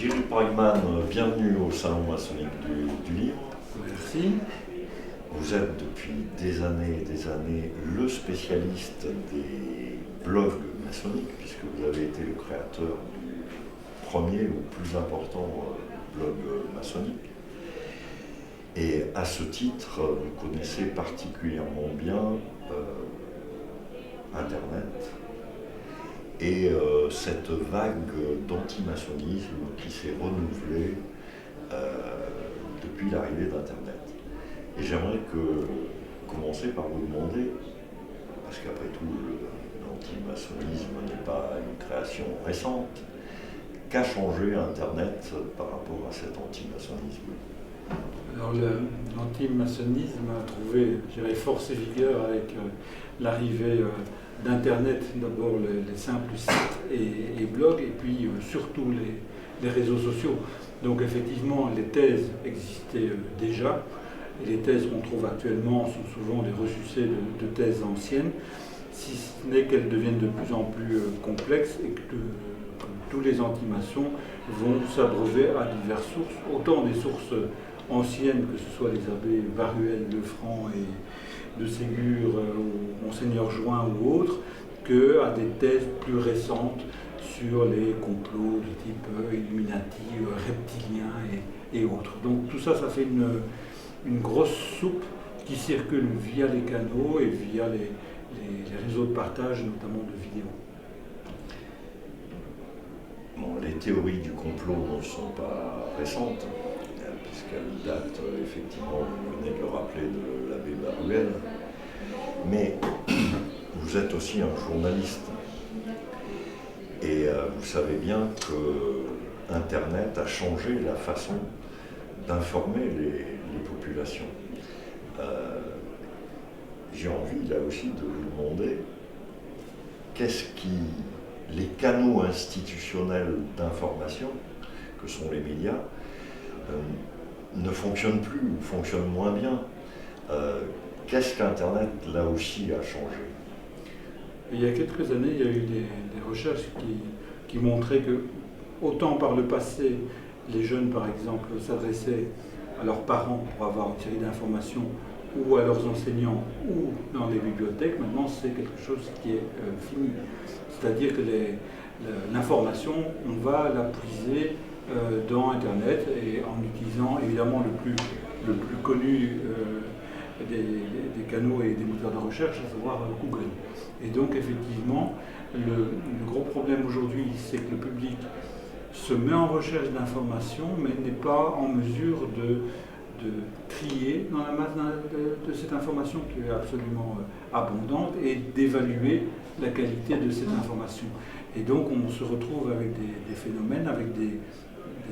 Thierry Bragman, bienvenue au Salon maçonnique du livre. Merci. Vous êtes depuis des années et des années le spécialiste des blogs maçonniques, puisque vous avez été le créateur du premier ou plus important blog maçonnique. Et à ce titre, vous connaissez particulièrement bien Internet et cette vague d'antimaçonnisme qui s'est renouvelée depuis l'arrivée d'Internet. Et j'aimerais commencer par vous demander, parce qu'après tout, l'antimaçonnisme n'est pas une création récente, qu'a changé Internet par rapport à cet antimaçonnisme? Alors l'antimaçonnisme a trouvé, je dirais, force et vigueur avec l'arrivée d'Internet, d'abord les simples sites et blogs, et puis surtout les réseaux sociaux. Donc effectivement, les thèses existaient déjà, et les thèses qu'on trouve actuellement sont souvent des ressucés de thèses anciennes, si ce n'est qu'elles deviennent de plus en plus complexes et que tous les antimaçons vont s'abreuver à diverses sources, autant des sources anciennes, que ce soit les abbés Baruel, Lefranc et de Ségur, ou Monseigneur Join ou autres, qu'à des thèses plus récentes sur les complots de type Illuminati, reptiliens et autres. Donc tout ça, ça fait une grosse soupe qui circule via les canaux et via les réseaux de partage, notamment de vidéos. Bon, les théories du complot ne sont pas récentes, puisqu'elles datent effectivement, vous venez de le rappeler, de l'abbé Baruel. Mais vous êtes aussi un journaliste. Et vous savez bien que Internet a changé la façon d'informer les populations. J'ai envie là aussi de vous demander les canaux institutionnels d'information, que sont les médias, ne fonctionnent plus ou fonctionnent moins bien. Qu'est-ce qu'Internet là aussi a changé? Il y a quelques années, il y a eu des recherches qui montraient que, autant par le passé, les jeunes, par exemple, s'adressaient à leurs parents pour avoir une série d'informations, ou à leurs enseignants, ou dans les bibliothèques, maintenant c'est quelque chose qui est fini. C'est-à-dire que l'information, on va la puiser dans Internet, et en utilisant évidemment le plus connu des canaux et des moteurs de recherche, à savoir Google. Et donc effectivement, le gros problème aujourd'hui, c'est que le public se met en recherche d'informations, mais n'est pas en mesure de trier dans la masse de cette information qui est absolument abondante, et d'évaluer la qualité de cette information. Et donc on se retrouve avec des phénomènes, avec des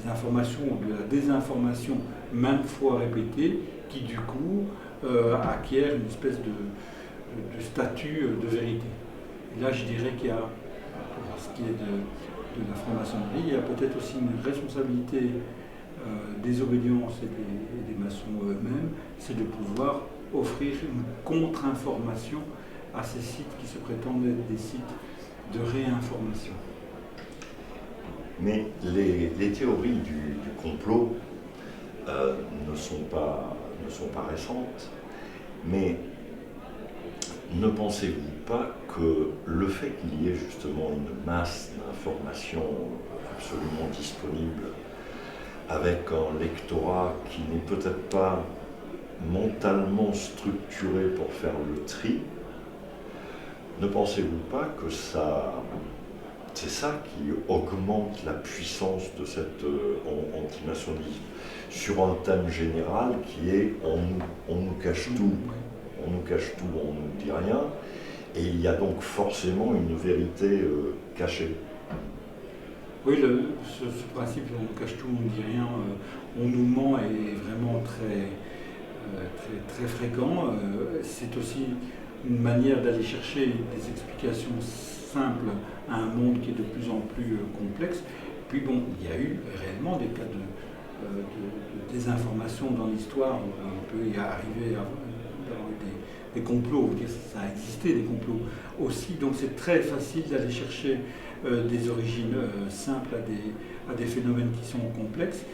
informations ou de la désinformation maintes fois répétée, qui du coup acquiert une espèce de statut de vérité. Et là, je dirais qu'il y a, pour ce qui est de la franc-maçonnerie, il y a peut-être aussi une responsabilité des obédiences et des maçons eux-mêmes, c'est de pouvoir offrir une contre-information à ces sites qui se prétendent être des sites de réinformation. Mais les théories du complot ne sont pas récentes, mais ne pensez-vous pas que le fait qu'il y ait justement une masse d'informations absolument disponibles, avec un lectorat qui n'est peut-être pas mentalement structuré pour faire le tri, ne pensez-vous pas que c'est ça qui augmente la puissance de cet antimaçonnisme sur un thème général qui est on nous cache tout, on nous cache tout, on nous dit rien, et il y a donc forcément une vérité cachée. Oui, ce principe on nous cache tout, on ne dit rien, on nous ment est vraiment très fréquent. C'est aussi une manière d'aller chercher des explications simples à un monde qui est de plus en plus complexe. Puis bon, il y a eu réellement des cas de désinformation dans l'histoire, où on peut y arriver à avoir des complots, ça a existé des complots aussi, donc c'est très facile d'aller chercher des origines simples à des phénomènes qui sont complexes.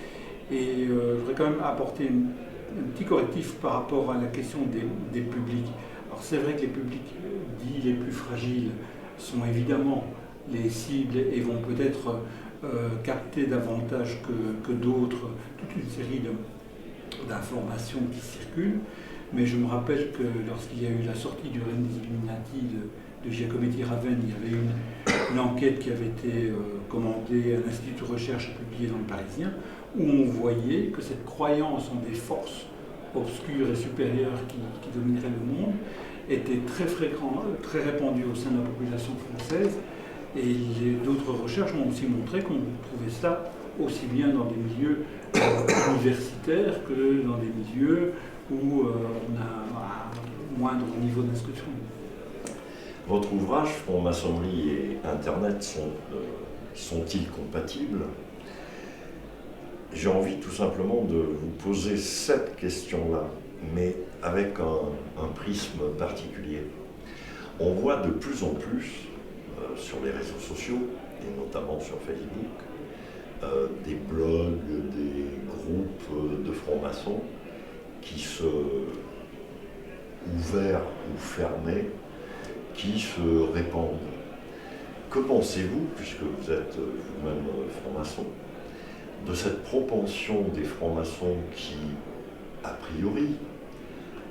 Et je voudrais quand même apporter un petit correctif par rapport à la question des publics. Alors c'est vrai que les publics dits les plus fragiles sont évidemment les cibles et vont peut-être capter davantage que d'autres toute une série d'informations qui circulent. Mais je me rappelle que lorsqu'il y a eu la sortie du Règne des Illuminati de Giacometti Ravenne, il y avait une enquête qui avait été commandée à l'Institut de recherche publié dans le Parisien, où on voyait que cette croyance en des forces obscures et supérieures qui domineraient le monde était très fréquente, très répandue au sein de la population française. Et d'autres recherches ont aussi montré qu'on trouvait ça aussi bien dans des milieux universitaires que dans des milieux où on a un moindre niveau d'instruction. Votre ouvrage, Franc-maçonnerie et Internet, sont-ils compatibles? J'ai envie tout simplement de vous poser cette question-là, mais avec un prisme particulier. On voit de plus en plus sur les réseaux sociaux, et notamment sur Facebook, des blogs, des groupes de francs-maçons qui se, ouverts ou fermés, qui se répandent. Que pensez-vous, puisque vous êtes vous-même franc-maçon, de cette propension des francs-maçons qui, a priori,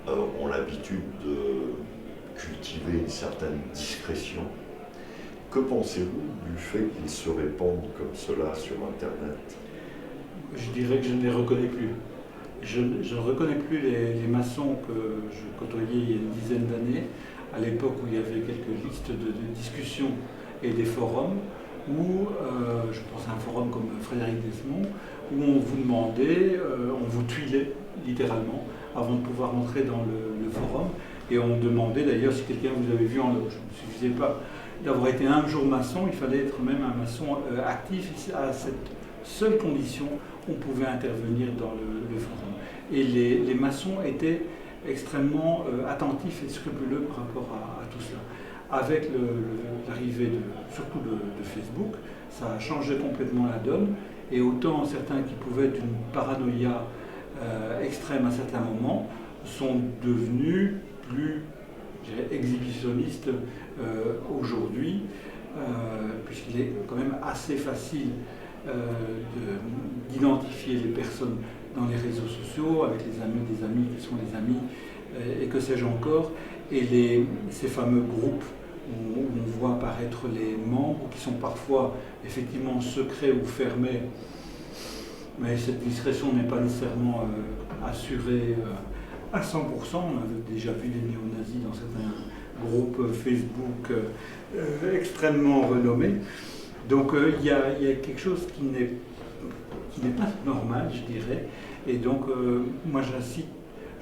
ont l'habitude de cultiver une certaine discrétion? Que pensez-vous du fait qu'ils se répandent comme cela sur Internet? Je dirais que je ne les reconnais plus. Je ne reconnais plus les maçons que je côtoyais il y a une dizaine d'années, à l'époque où il y avait quelques listes de discussions et des forums, où, je pense à un forum comme Frédéric Desmond, où on vous demandait, on vous tuilait littéralement avant de pouvoir entrer dans le forum, et on demandait d'ailleurs si quelqu'un vous avait vu en loge. Il ne suffisait pas d'avoir été un jour maçon, il fallait être même un maçon actif. À cette seule condition, on pouvait intervenir dans le forum. Et les maçons étaient extrêmement attentifs et scrupuleux par rapport à tout cela. Avec l'arrivée surtout de Facebook, ça a changé complètement la donne, et autant certains qui pouvaient être d'une paranoïa extrême à certains moments sont devenus plus exhibitionnistes aujourd'hui, puisqu'il est quand même assez facile d'identifier les personnes dans les réseaux sociaux, avec les amis des amis qui sont les amis, et que sais-je encore, et ces fameux groupes où on voit apparaître les membres, qui sont parfois effectivement secrets ou fermés, mais cette discrétion n'est pas nécessairement assurée à 100%. On a déjà vu des néo-nazis dans certains groupes Facebook extrêmement renommés. Donc il y a quelque chose qui n'est pas normal, je dirais. Et donc moi j'incite,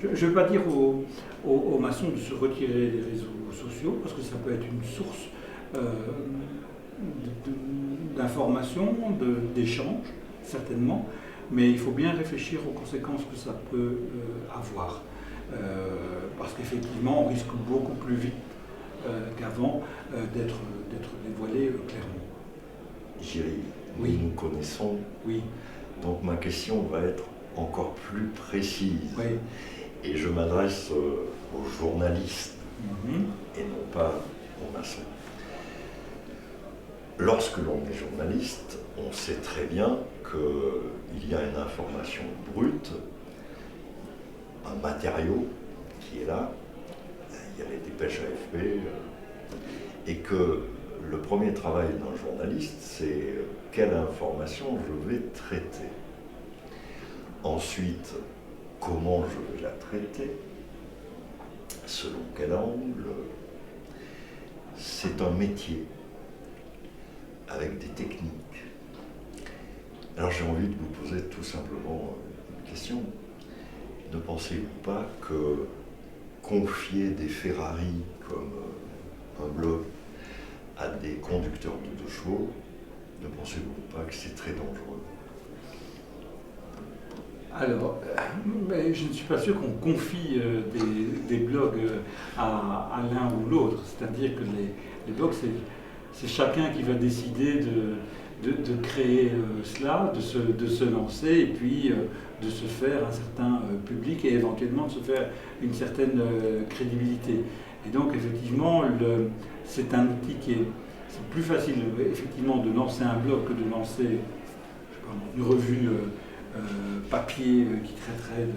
je ne vais pas dire aux maçons de se retirer des réseaux sociaux, parce que ça peut être une source d'information, d'échange, certainement, mais il faut bien réfléchir aux conséquences que ça peut avoir. Parce qu'effectivement, on risque beaucoup plus vite qu'avant d'être dévoilé clairement. Géry, oui. Nous connaissons. Oui. Donc ma question va être encore plus précise. Oui. Et je m'adresse aux journalistes et non pas aux maçons. Lorsque l'on est journaliste, on sait très bien qu'il y a une information brute, un matériau qui est là, il y a les dépêches AFP, et que le premier travail d'un journaliste, c'est quelle information je vais traiter. Ensuite, comment je vais la traiter, selon quel angle. C'est un métier, avec des techniques. Alors j'ai envie de vous poser tout simplement une question. Ne pensez-vous pas que confier des Ferrari comme un blog à des conducteurs de 2 chevaux, ne pensez-vous pas que c'est très dangereux? Alors, mais je ne suis pas sûr qu'on confie des blogs à l'un ou l'autre. C'est-à-dire que les blogs, c'est chacun qui va décider de créer cela, de se lancer et puis de se faire un certain public et éventuellement de se faire une certaine crédibilité. Et donc effectivement, c'est un outil c'est plus facile effectivement de lancer un blog que de lancer une revue papier qui traiterait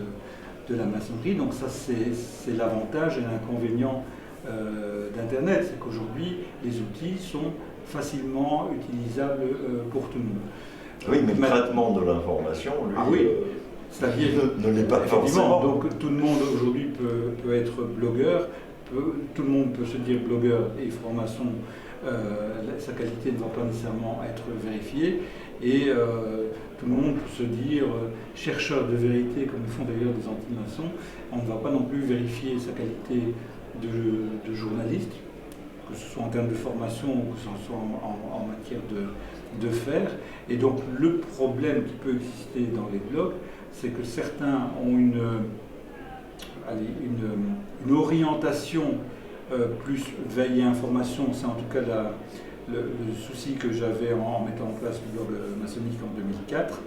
de la maçonnerie. Donc ça c'est l'avantage et l'inconvénient d'Internet, c'est qu'aujourd'hui les outils sont facilement utilisables pour tout le monde. Oui, mais le traitement de l'information, lui, oui. C'est-à-dire, ne l'est pas forcément. Donc tout le monde aujourd'hui peut être blogueur, tout le monde peut se dire blogueur et franc-maçon, sa qualité ne va pas nécessairement être vérifiée, et tout le monde peut se dire chercheur de vérité, comme le font d'ailleurs des anti-maçons. On ne va pas non plus vérifier sa qualité de journaliste, que ce soit en termes de formation ou que ce soit en matière de faire. Et donc le problème qui peut exister dans les blogs, c'est que certains ont une orientation plus veille et information. C'est en tout cas le souci que j'avais en mettant en place le blog maçonnique en 2004.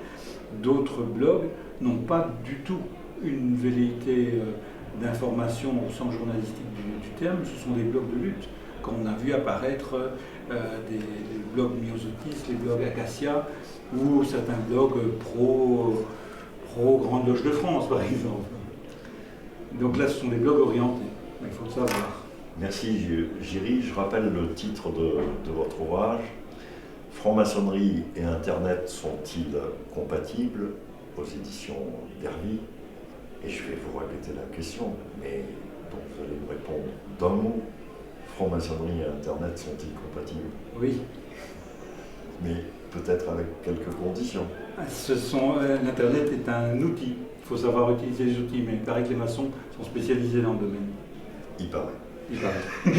D'autres blogs n'ont pas du tout une velléité d'information au sens journalistique du terme. Ce sont des blogs de lutte. Quand on a vu apparaître des blogs Myosotis, les blogs Acacia, ou certains blogs pro Grande Loge de France, par exemple. Donc là, ce sont des blogs orientés, il faut le savoir. Merci Jiří. Je rappelle le titre de votre ouvrage. Franc-maçonnerie et Internet sont-ils compatibles? Aux éditions d'Hervy. Et je vais vous répéter la question, mais donc vous allez me répondre d'un mot. Franc-maçonnerie et Internet sont-ils compatibles? Oui. Mais peut-être avec quelques conditions. L'Internet est un outil. Il faut savoir utiliser les outils, mais il paraît que les maçons sont spécialisés dans le domaine. Il paraît. Il paraît.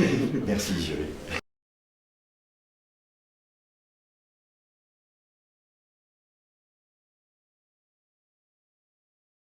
Merci Jiří.